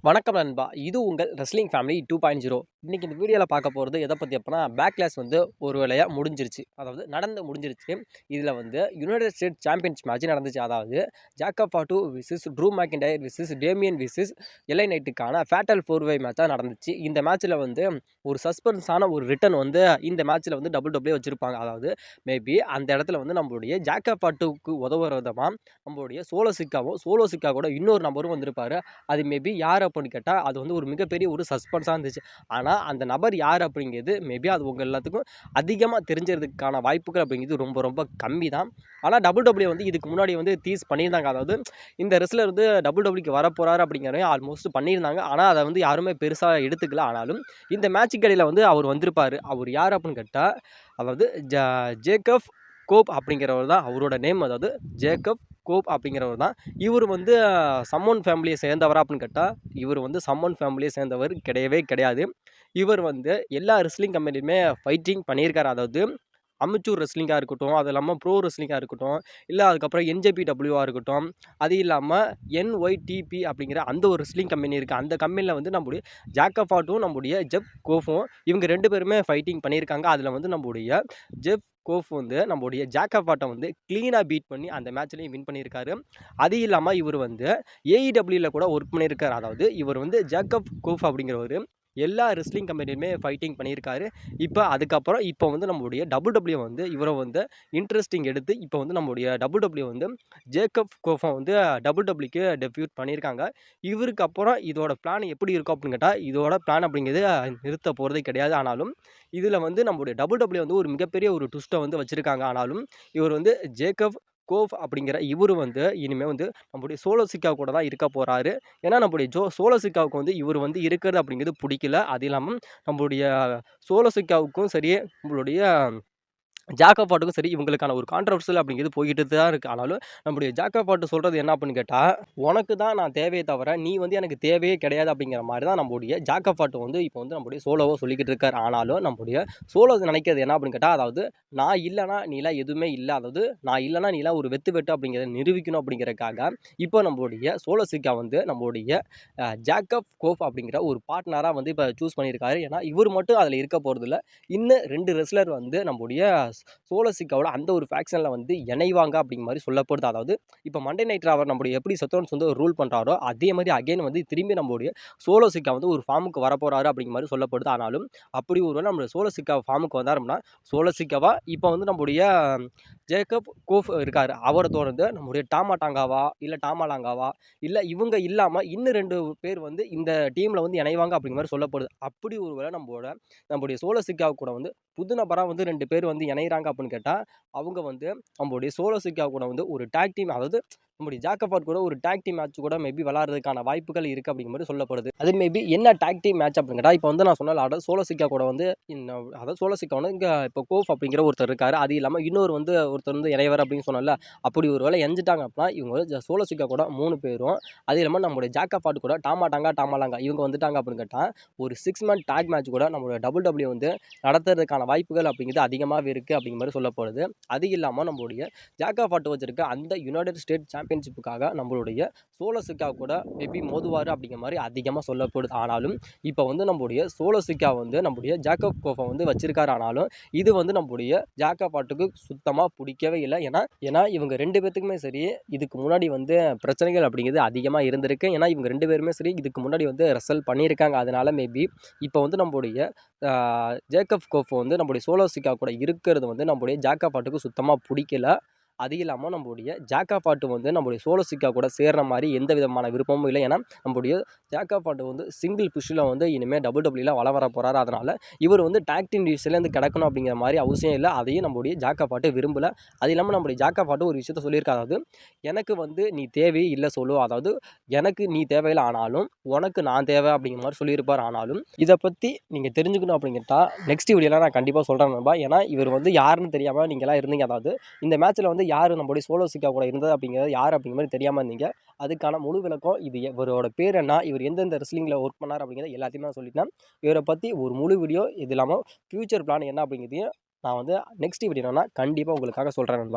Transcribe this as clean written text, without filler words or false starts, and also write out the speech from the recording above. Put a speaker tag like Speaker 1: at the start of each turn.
Speaker 1: வணக்கம் நண்பா. இது உங்கள் ரெஸ்லிங் ஃபேமிலி 2.0. இன்னைக்கு இந்த வீடியோல பார்க்க போறது எத பத்தி அப்பன்னா, பேக்லாஷ் வந்து ஒரு வேளையா முடிஞ்சிருச்சு. அதாவது நடந்து முடிஞ்சிருச்சு. இதுல வந்து யுனைட்டட் ஸ்டேட்ஸ் சாம்பியன்ஸ் மேட்ச் நடந்துச்சு. அதாவது Jacob Fatu versus Drew McIntyre versus Damian versus LA நைட்டுக்கான ஃபேட்டல் 4-வே மேட்சா நடந்துச்சு. இந்த மேட்ச்ல வந்து ஒரு சஸ்பென்ஸான ஒரு ரிட்டர்ன் வந்து இந்த மேட்ச்ல வந்து WWE வச்சிருப்பாங்க. அதாவது மேபி அந்த இடத்துல வந்து நம்மளுடைய ஜாக்கப் ஃபாட்டுக்கு உதவுற விதமா நம்மளுடைய சோலோ சிக்கா கூட இன்னொரு நபரும் வந்திருப்பாரு. அது மேபி யார் அப்படின்னு கேட்டால் அது வந்து ஒரு மிகப்பெரிய ஒரு சஸ்பென்ஸாக இருந்துச்சு. ஆனால் அந்த நபர் யார் அப்படிங்கிறது மேபி அது உங்கள் எல்லாத்துக்கும் அதிகமாக தெரிஞ்சதுக்கான வாய்ப்புகள் அப்படிங்கிறது ரொம்ப ரொம்ப கம்மி தான். ஆனால் WWE வந்து இதுக்கு முன்னாடி வந்து டீஸ் பண்ணியிருந்தாங்க. அதாவது இந்த ரெஸ்லர் வந்து WWEக்கு வரப்போகிறாரு அப்படிங்கிறத ஆல்மோஸ்ட் பண்ணியிருந்தாங்க. ஆனால் அதை வந்து யாருமே பெருசாக எடுத்துக்கல. ஆனாலும் இந்த மேட்சுக்கு இடையில் வந்து அவர் வந்திருப்பார். அவர் யார் அப்படின்னு கேட்டால் அதாவது ஜேக்கப் கோப் அப்படிங்கிறவர் தான் அவரோட நேம். அதாவது ஜேக்கப் கோப் அப்படிங்கிறவர் தான். இவர் வந்து சம்மோன் ஃபேமிலியை சேர்ந்தவரா அப்படின்னு கேட்டால் இவர் வந்து சம்மோன் ஃபேமிலியை சேர்ந்தவர் கிடையவே கிடையாது. இவர் வந்து எல்லா ரெஸ்லிங் கம்பெனிலுமே ஃபைட்டிங் பண்ணியிருக்காரு. அதாவது அமெச்சூர் ரெஸ்லிங்காக இருக்கட்டும், அது இல்லாமல் ப்ரோ ரெஸ்லிங்காக இருக்கட்டும், இல்லை அதுக்கப்புறம் NJPWவாக இருக்கட்டும், அது இல்லாமல் NYTP அப்படிங்கிற அந்த ஒரு ரெஸ்லிங் கம்பெனி இருக்குது. அந்த கம்பெனியில் வந்து நம்முடைய ஜாக்கப் ஃபாட்டும் நம்முடைய ஜெஃப் கோஃபும் இவங்க 2 பேருமே ஃபைட்டிங் பண்ணியிருக்காங்க. அதில் வந்து நம்முடைய ஜெஃப் கோஃப் வந்து நம்முடைய ஜாக்கப் ஃபாட்டை வந்து க்ளீனாக பீட் பண்ணி அந்த மேட்ச்லேயும் வின் பண்ணியிருக்காரு. அது இல்லாமல் இவர் வந்து AEWவில் கூட ஒர்க் பண்ணியிருக்காரு. அதாவது இவர் வந்து ஜாக்கப் கோஃப் அப்படிங்கிறவர் எல்லா ரெஸ்லிங் கம்பெனியுமே ஃபைட்டிங் பண்ணியிருக்காரு. இப்போ வந்து நம்மளுடைய WWE வந்து இவரை வந்து இன்ட்ரெஸ்டிங் எடுத்து இப்போ வந்து நம்மளுடைய WWE வந்து ஜேக்கப் கோஃபை வந்து WWEக்கு டெபியூட் பண்ணியிருக்காங்க. இவருக்கு அப்புறம் இதோட பிளான் எப்படி இருக்கும் அப்படின்னு கேட்டால் இதோட பிளான் அப்படிங்கிறது நிறுத்த போகிறதே கிடையாது. ஆனாலும் இதில் வந்து நம்மளுடைய WWE வந்து ஒரு மிகப்பெரிய ஒரு ட்விஸ்ட்டை வந்து வச்சுருக்காங்க. ஆனாலும் இவர் வந்து ஜேக்கப் கோஃப் அப்படிங்கிற இவர் வந்து இனிமேல் வந்து நம்முடைய சோலோ சிக்கா கூட தான் இருக்க போகிறாரு. ஏன்னா நம்முடைய சோலோ சிக்காவுக்கு வந்து இவர் வந்து இருக்கிறது அப்படிங்கிறது பிடிக்கல. அது இல்லாமல் நம்மளுடைய சோலோ சிக்காவுக்கும் சரி, நம்மளுடைய ஜாக்கப் ஃபாட்டுக்கும் சரி இவங்களுக்கான ஒரு கான்ட்ரவர்சல் அப்படிங்கிறது போய்கிட்டு தான் இருக்குது. ஆனாலும் நம்முடைய ஜாக்கப் ஃபாட்டு சொல்கிறது என்ன அப்படின்னு கேட்டால், உனக்கு தான் நான் தேவையே தவிர நீ வந்து எனக்கு தேவையே கிடையாது அப்படிங்கிற மாதிரி தான் நம்முடைய ஜாக்கப் ஃபாட்டு வந்து இப்போ வந்து நம்முடைய சோலோவை சொல்லிக்கிட்டு இருக்கார். ஆனாலும் நம்முடைய சோலோ நினைக்கிறது என்ன அப்படின்னு கேட்டால், அதாவது நான் இல்லைனா நீலாம் எதுவுமே இல்லை, அதாவது நான் இல்லைனா நீலாம் ஒரு வெட்டு அப்படிங்கிறத நிரூபிக்கணும் அப்படிங்கிறதுக்காக இப்போ நம்மளுடைய சோலோ சிக்கா வந்து நம்மளுடைய ஜாக்கப் கோஃப் அப்படிங்கிற ஒரு பார்ட்னராக வந்து இப்போ சூஸ் பண்ணியிருக்காரு. ஏன்னா இவர் மட்டும் அதில் இருக்க போகிறதில்ல. இன்னும் 2 ரெஸ்லர் வந்து நம்முடைய சோலோ சிக்காவோட அந்த ஒரு ஃபேக்ஷனில் வந்து இணைவாங்க அப்படிங்கிற மாதிரி சொல்லப்படுது. அதாவது இப்போ மண்டே நைட் ராவர் நம்முடைய எப்படி சத்தோன்ஸ் வந்து ரூல் பண்ணுறாரோ அதே மாதிரி அகைன் வந்து திரும்பி நம்மளுடைய சோலோ சிக்கா வந்து ஒரு ஃபார்முக்கு வரப்போகிறாரு அப்படிங்கிற மாதிரி சொல்லப்படுது. ஆனாலும் அப்படி ஒரு நம்மளுடைய சோலோ சிக்கா ஃபார்முக்கு வந்தாருன்னா சோலோ சிக்காவா இப்போ வந்து நம்முடைய ஜேக்கப் கோஃப் இருக்கார் அவரை தொடர்ந்து நம்முடைய டாமாடாங்காவா இல்லை டாமாலாங்காவா இல்லை இவங்க இல்லாமல் இன்னும் 2 பேர் வந்து இந்த டீமில் வந்து இணைவாங்க அப்படிங்கிற மாதிரி சொல்லப்படுது. அப்படி ஒரு வேளை நம்முடைய சோலோ சிக்கா கூட வந்து புது நபராக வந்து 2 பேர் வந்து இணைகிறாங்க அப்படின்னு கேட்டால் அவங்க வந்து நம்மளுடைய சோலோ சிக்கா கூட வந்து ஒரு டாக் டீம், அதாவது நம்முடைய ஜாக்கப் ஃபாட் கூட ஒரு டாக் டீம் மேட்ச் கூட மேபி விளாட்றதுக்கான வாய்ப்புகள் இருக்குது அப்படிங்கிற மாதிரி சொல்லப்படுது. அது மேபி என்ன டாக் டீம் மேட்ச் அப்படின்னு கேட்டால் இப்போ வந்து நான் சொன்ன அதாவது சோலோ சிக்கா கூட வந்து அதாவது சோலோ சிக்கா வந்து இங்கே இப்போ கோஃப் அப்படிங்கிற ஒருத்தர் இருக்கார். அது இல்லாமல் இன்னொரு வந்து ஒருத்தர் வந்து இணைவர் அப்படின்னு சொன்னல, அப்படி ஒரு வேளை எஞ்சிட்டாங்க அப்படின்னா இவங்க வந்து சோலோ சிக்கா கூட 3 பேரும் அது இல்லாமல் நம்மளுடைய ஜாக்கப் ஃபாட் கூட டாமாலாங்கா இவங்க வந்துட்டாங்க அப்படின்னு கேட்டால் ஒரு 6 மந்த் டாக் மேட்ச் கூட நம்மளுடைய WWE வந்து நடத்துறதுக்கான வாய்ப்புகள் அப்படிங்கிறது அதிகமாகவே இருக்குது அப்படிங்கிற மாதிரி சொல்லப்படுது. அது இல்லாமல் நம்மளுடைய ஜாக்கப் ஃபாட் வச்சிருக்க அந்த யுனைடெட் ஸ்டேட் சாம்பியன்ஷிப்புக்காக நம்மளுடைய சோலோ சிக்கா கூட மேபி மோதுவார் அப்படிங்கிற மாதிரி அதிகமாக சொல்லப்படுது. ஆனாலும் இப்போ வந்து நம்மளுடைய சோலோ சிக்கா வந்து நம்முடைய ஜாக்கப் கோஃபை வந்து வச்சிருக்காரு. ஆனாலும் இது வந்து நம்முடைய ஜாக்கப் ஃபாட்டுக்கு சுத்தமாக பிடிக்கவே இல்லை. ஏன்னா இவங்க 2 பேத்துக்குமே சரி இதுக்கு முன்னாடி வந்து பிரச்சனைகள் அப்படிங்கிறது அதிகமாக இருந்திருக்கு. ஏன்னா இவங்க 2 பேருமே சரி இதுக்கு முன்னாடி வந்து ரெசல் பண்ணியிருக்காங்க. அதனால மேபி இப்போ வந்து நம்முடைய ஜேக்கப் கோஃப் வந்து நம்முடைய சோலோ சிக்கா கூட இருக்கிறது வந்து நம்முடைய ஜாக்கப் ஃபாட்டுக்கு சுத்தமாக பிடிக்கல. அது இல்லாமல் நம்முடைய ஜாக்கப் ஃபாட்டு வந்து நம்முடைய சோலோ சிக்கா கூட சேர்ற மாதிரி எந்த விதமான விருப்பமும் இல்லை. ஏன்னா நம்முடைய ஜாக்கப் ஃபாட்டு வந்து சிங்கிள் புஷ்ஷில் வந்து இனிமேல் WWEல வளம் வர போகிறாரு. அதனால் இவர் வந்து டாக் டீம் டிவிஷன்லேருந்து கிடக்கணும் அப்படிங்கிற மாதிரி அவசியம் இல்லை. அதையும் நம்முடைய ஜாக்கப் ஃபாட்டு விரும்பலை. அது இல்லாமல் நம்முடைய ஜாக்கப் ஃபாட்டு ஒரு விஷயத்த சொல்லியிருக்காரு. அதாவது எனக்கு வந்து நீ தேவையே இல்லை சொல்லு, அதாவது எனக்கு நீ தேவையில்லை ஆனாலும் உனக்கு நான் தேவை அப்படிங்கிற மாதிரி சொல்லியிருப்பார். ஆனாலும் இதை பற்றி நீங்கள் தெரிஞ்சுக்கணும் அப்படிங்கிட்டா நெக்ஸ்ட் வீடியோவில் நான் கண்டிப்பாக சொல்கிறேன் நண்பா. ஏன்னா இவர் வந்து யாருன்னு தெரியாமல் நீங்களாம் இருந்தீங்க. அதாவது இந்த மேட்ச்சில் வந்து யார் நம்மளுடைய சோலோ சிக்கா கூட இருந்தது அப்படிங்கிறது யார் அப்படிங்கிற மாதிரி தெரியாமல் இருந்தீங்க. அதுக்கான முழு விளக்கம் இது இவரோட பேர் என்ன, இவர் எந்தெந்த ரெஸ்லிங்கில் ஒர்க் பண்ணார் அப்படிங்கிறத எல்லாத்தையுமே நான் சொல்லிட்டேன். இவரை பற்றி ஒரு முழு வீடியோ இது இல்லாமல் ஃப்யூச்சர் பிளான் என்ன அப்படிங்கிறதையும் நான் வந்து நெக்ஸ்ட் வீடியோனா கண்டிப்பாக உங்களுக்காக சொல்கிறேன் நண்பா.